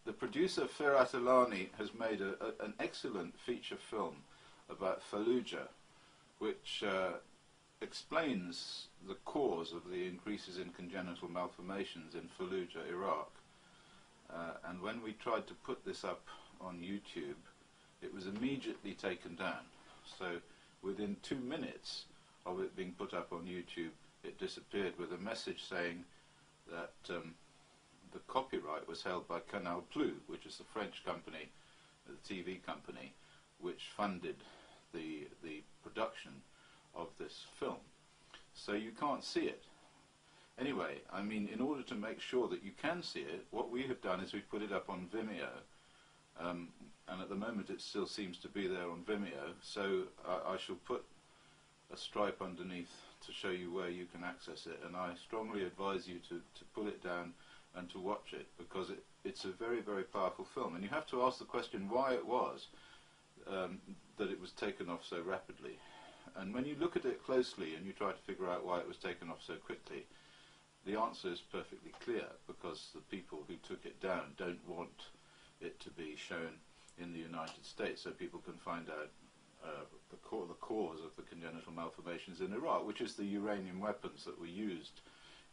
the producer Firat Alani has made an excellent feature film about Fallujah, which explains the cause of the increases in congenital malformations in Fallujah, Iraq. And when we tried to put this up on YouTube, it was immediately taken down. So within 2 minutes of it being put up on YouTube, it disappeared with a message saying that the copyright was held by Canal Plus, which is the French company, the TV company, which funded the production of this film. So you can't see it. Anyway, I mean, in order to make sure that you can see it, what we have done is we've put it up on Vimeo, and at the moment it still seems to be there on Vimeo, so I shall put a stripe underneath to show you where you can access it, and I strongly advise you to pull it down and to watch it, because it's a very, very powerful film. And you have to ask the question why it was that it was taken off so rapidly. And when you look at it closely and you try to figure out why it was taken off so quickly, the answer is perfectly clear, because the people who took it down don't want it to be shown in the United States, so people can find out the cause of the congenital malformations in Iraq, which is the uranium weapons that were used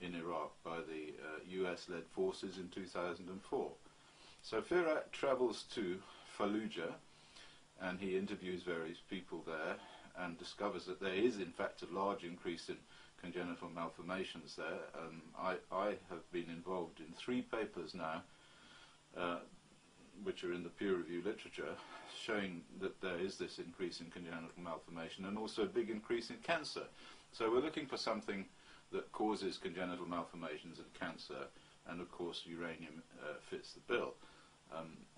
in Iraq by the US-led forces in 2004. So Firat travels to Fallujah, and he interviews various people there, and discovers that there is in fact a large increase in congenital malformations there. I have been involved in 3 papers now, which are in the peer-review literature, showing that there is this increase in congenital malformation and also a big increase in cancer. So we're looking for something that causes congenital malformations and cancer, and of course uranium fits the bill.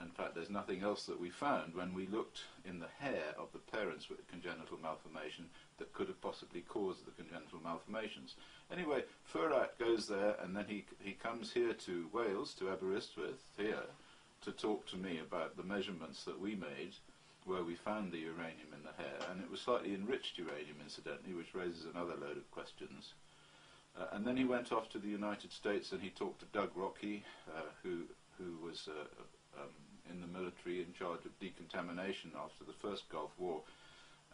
In fact, there's nothing else that we found when we looked in the hair of the parents with congenital malformation that could have possibly caused the congenital malformations. Anyway, Firat goes there, and then he comes here to Wales, to Aberystwyth, here, to talk to me about the measurements that we made where we found the uranium in the hair, and it was slightly enriched uranium, incidentally, which raises another load of questions. And then he went off to the United States and he talked to Doug Rockey, who was in the military in charge of decontamination after the first Gulf War,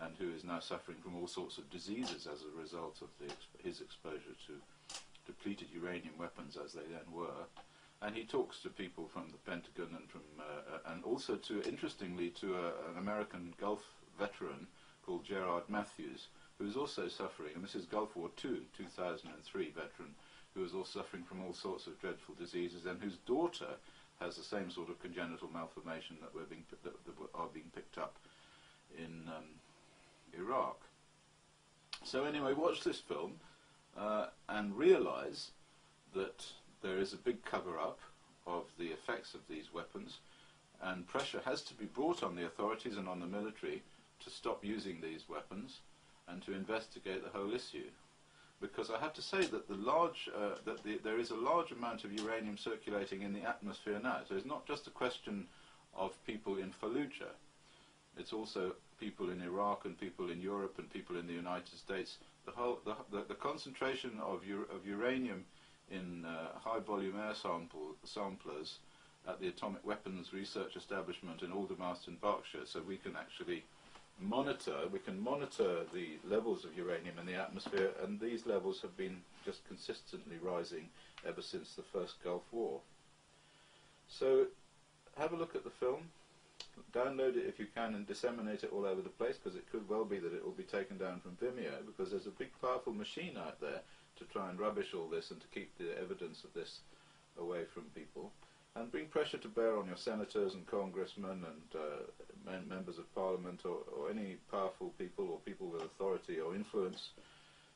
and who is now suffering from all sorts of diseases as a result of his exposure to depleted uranium weapons as they then were. And he talks to people from the Pentagon and from and also to, interestingly, to an American Gulf veteran called Gerard Matthews, who is also suffering, and this is Gulf War II, 2003 veteran, who is also suffering from all sorts of dreadful diseases, and whose daughter has the same sort of congenital malformation that are being picked up in Iraq. So anyway, watch this film and realize that there is a big cover-up of the effects of these weapons, and pressure has to be brought on the authorities and on the military to stop using these weapons and to investigate the whole issue. Because I have to say that there is a large amount of uranium circulating in the atmosphere now. So it's not just a question of people in Fallujah. It's also people in Iraq and people in Europe and people in the United States. The concentration of uranium in high-volume air samplers at the Atomic Weapons Research Establishment in Aldermaston, Berkshire, so we can actually monitor the levels of uranium in the atmosphere, and these levels have been just consistently rising ever since the first Gulf War. So have a look at the film, download it if you can, and disseminate it all over the place, because it could well be that it will be taken down from Vimeo, because there's a big powerful machine out there to try and rubbish all this and to keep the evidence of this away from people. And bring pressure to bear on your senators and congressmen and members of parliament, or any powerful people or people with authority or influence,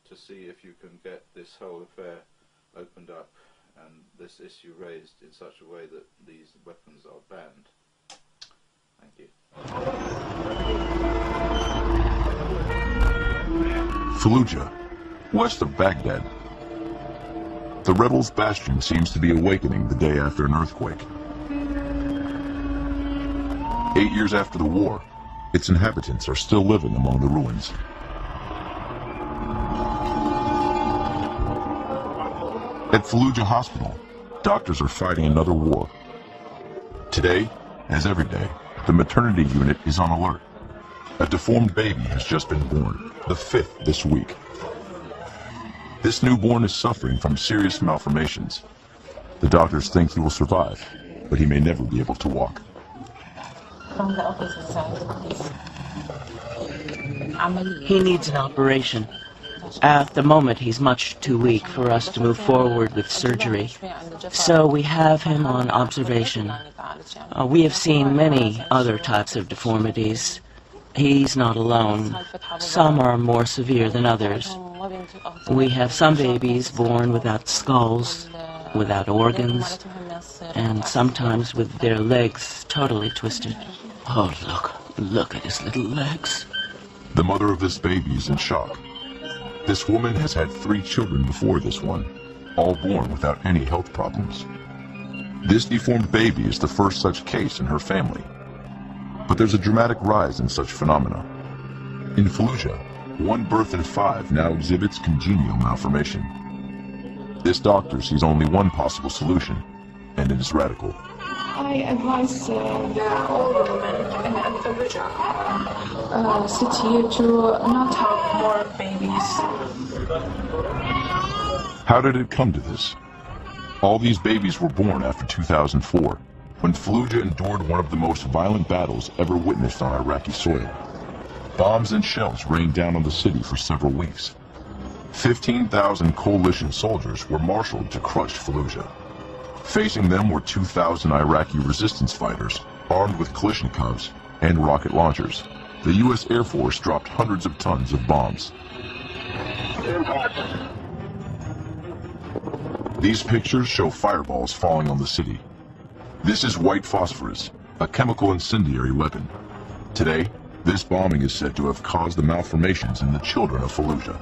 to see if you can get this whole affair opened up and this issue raised in such a way that these weapons are banned. Thank you. Fallujah, west of Baghdad. The rebels' bastion seems to be awakening the day after an earthquake. 8 years after the war, its inhabitants are still living among the ruins. At Fallujah Hospital, doctors are fighting another war. Today, as every day, the maternity unit is on alert. A deformed baby has just been born, the 5th this week. This newborn is suffering from serious malformations. The doctors think he will survive, but he may never be able to walk. From the opposite side. He needs an operation. At the moment, he's much too weak for us to move forward with surgery. So we have him on observation. We have seen many other types of deformities. He's not alone. Some are more severe than others. We have some babies born without skulls, without organs, and sometimes with their legs totally twisted. Oh, look at his little legs. The mother of this baby is in shock. This woman has had 3 children before this one, all born without any health problems. This deformed baby is the first such case in her family. But there's a dramatic rise in such phenomena. In Fallujah, 1 birth in 5 now exhibits congenital malformation. This doctor sees only one possible solution, and it is radical. I advise the older women in Fallujah city to not have more babies. How did it come to this? All these babies were born after 2004, when Fallujah endured one of the most violent battles ever witnessed on Iraqi soil. Bombs and shells rained down on the city for several weeks. 15,000 coalition soldiers were marshaled to crush Fallujah. Facing them were 2,000 Iraqi resistance fighters, armed with Kalashnikovs and rocket launchers. The U.S. Air Force dropped hundreds of tons of bombs. These pictures show fireballs falling on the city. This is white phosphorus, a chemical incendiary weapon. Today, this bombing is said to have caused the malformations in the children of Fallujah.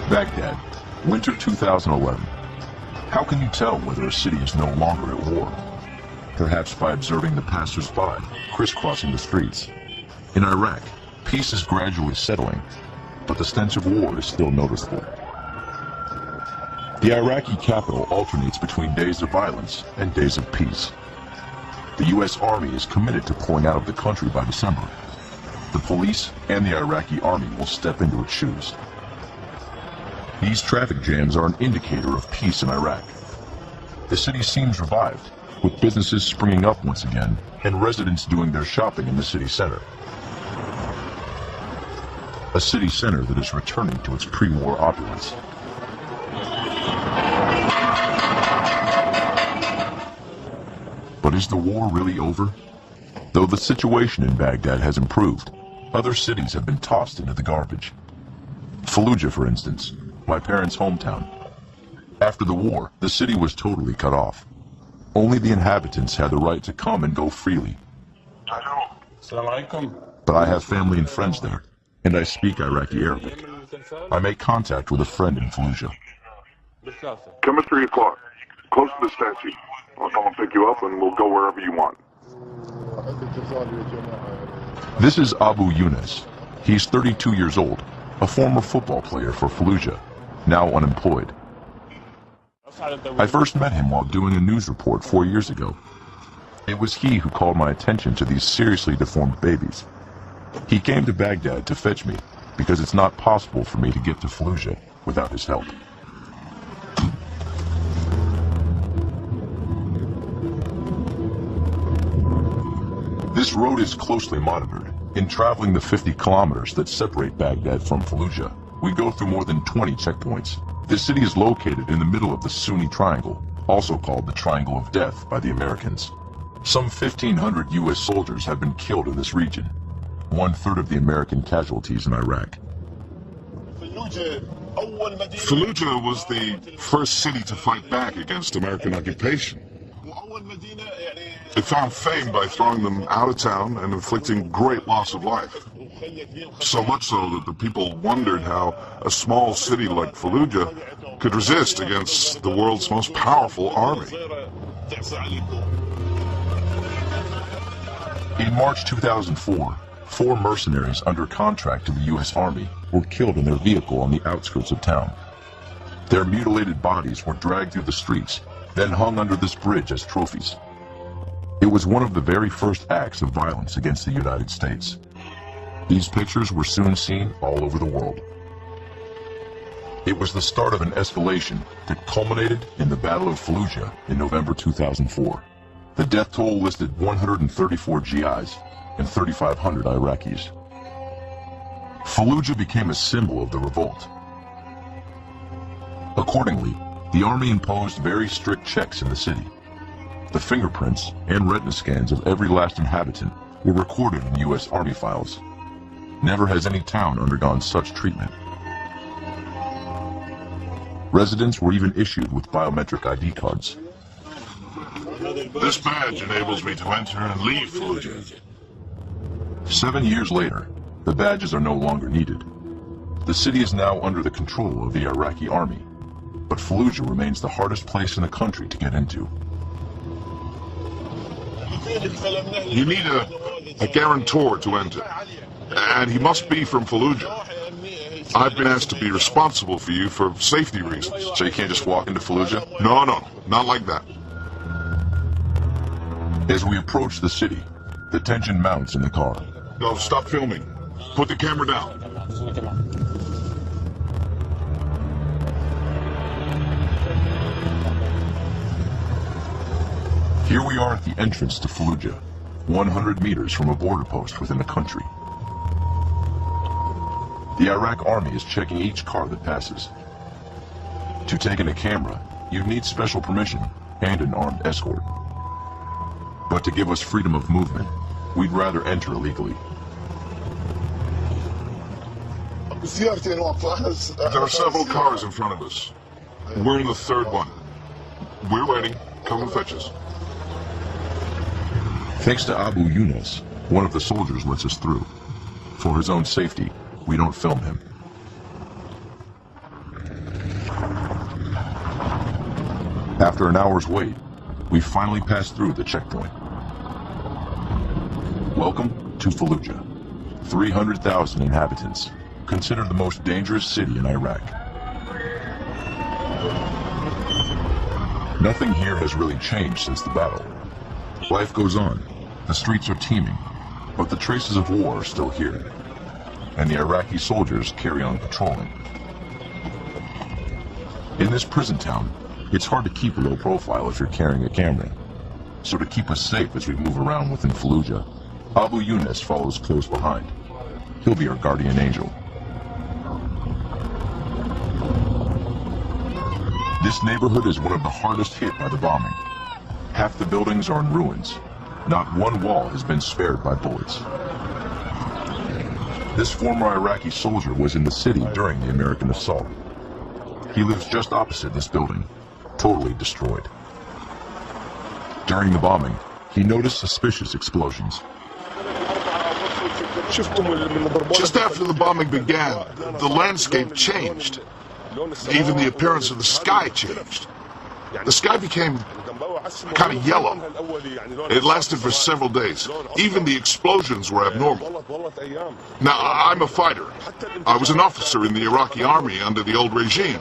Baghdad, winter 2011. How can you tell whether a city is no longer at war? Perhaps by observing the passers-by crisscrossing the streets. In Iraq, peace is gradually settling, but the stench of war is still noticeable. The Iraqi capital alternates between days of violence and days of peace. The U.S. Army is committed to pulling out of the country by December. The police and the Iraqi army will step into its shoes. These traffic jams are an indicator of peace in Iraq. The city seems revived, with businesses springing up once again, and residents doing their shopping in the city center. A city center that is returning to its pre-war opulence. But is the war really over? Though the situation in Baghdad has improved, other cities have been tossed into the garbage. Fallujah, for instance, my parents' hometown. After the war, the city was totally cut off. Only the inhabitants had the right to come and go freely. But I have family and friends there, and I speak Iraqi Arabic. I make contact with a friend in Fallujah. Come at 3 o'clock, close to the statue. I'll come and pick you up and we'll go wherever you want. This is Abu Yunus. He's 32 years old, a former football player for Fallujah, now unemployed. I first met him while doing a news report 4 years ago. It was he who called my attention to these seriously deformed babies. He came to Baghdad to fetch me, because it's not possible for me to get to Fallujah without his help. This road is closely monitored. In traveling the 50 kilometers that separate Baghdad from Fallujah, we go through more than 20 checkpoints. This city is located in the middle of the Sunni Triangle, also called the Triangle of Death by the Americans. Some 1,500 U.S. soldiers have been killed in this region, 1/3 of the American casualties in Iraq. Fallujah was the first city to fight back against American occupation. It found fame by throwing them out of town and inflicting great loss of life. So much so that the people wondered how a small city like Fallujah could resist against the world's most powerful army. In March 2004, 4 mercenaries under contract to the U.S. Army were killed in their vehicle on the outskirts of town. Their mutilated bodies were dragged through the streets, then hung under this bridge as trophies. It was one of the very first acts of violence against the United States. These pictures were soon seen all over the world. It was the start of an escalation that culminated in the Battle of Fallujah in November 2004. The death toll listed 134 GIs and 3,500 Iraqis. Fallujah became a symbol of the revolt. Accordingly, the army imposed very strict checks in the city. The fingerprints and retina scans of every last inhabitant were recorded in U.S. Army files. Never has any town undergone such treatment. Residents were even issued with biometric ID cards. This badge enables me to enter and leave Fallujah. 7 years later, the badges are no longer needed. The city is now under the control of the Iraqi army, but Fallujah remains the hardest place in the country to get into. You need a guarantor to enter, and he must be from Fallujah. I've been asked to be responsible for you for safety reasons. So you can't just walk into Fallujah? No, not like that. As we approach the city, the tension mounts in the car. No, stop filming. Put the camera down. Here we are at the entrance to Fallujah, 100 meters from a border post within the country. The Iraq army is checking each car that passes. To take in a camera, you need special permission and an armed escort. But to give us freedom of movement, we'd rather enter illegally. There are several cars in front of us. We're in the third one. We're waiting. Come and fetch us. Thanks to Abu Yunus, one of the soldiers lets us through. For his own safety, we don't film him. After an hour's wait, we finally passed through the checkpoint. Welcome to Fallujah. 300,000 inhabitants, considered the most dangerous city in Iraq. Nothing here has really changed since the battle. Life goes on, the streets are teeming, but the traces of war are still here, and the Iraqi soldiers carry on patrolling. In this prison town, it's hard to keep a low profile if you're carrying a camera. So to keep us safe as we move around within Fallujah, Abu Yunus follows close behind. He'll be our guardian angel. This neighborhood is one of the hardest hit by the bombing. Half the buildings are in ruins. Not one wall has been spared by bullets. This former Iraqi soldier was in the city during the American assault. He lives just opposite this building, totally destroyed. During the bombing, he noticed suspicious explosions. Just after the bombing began, the landscape changed. Even the appearance of the sky changed. The sky became kind of yellow. It lasted for several days. Even the explosions were abnormal. Now, I'm a fighter. I was an officer in the Iraqi army under the old regime.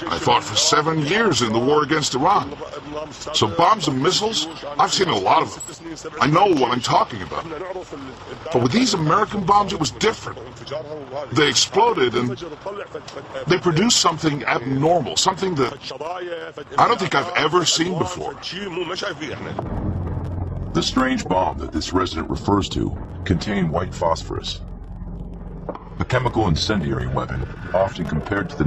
I fought for 7 years in the war against Iran. So bombs and missiles, I've seen a lot of them. I know what I'm talking about. But with these American bombs, it was different. They exploded and they produced something abnormal, something that I don't think I've ever seen before. The strange bomb that this resident refers to contained white phosphorus, a chemical incendiary weapon often compared to the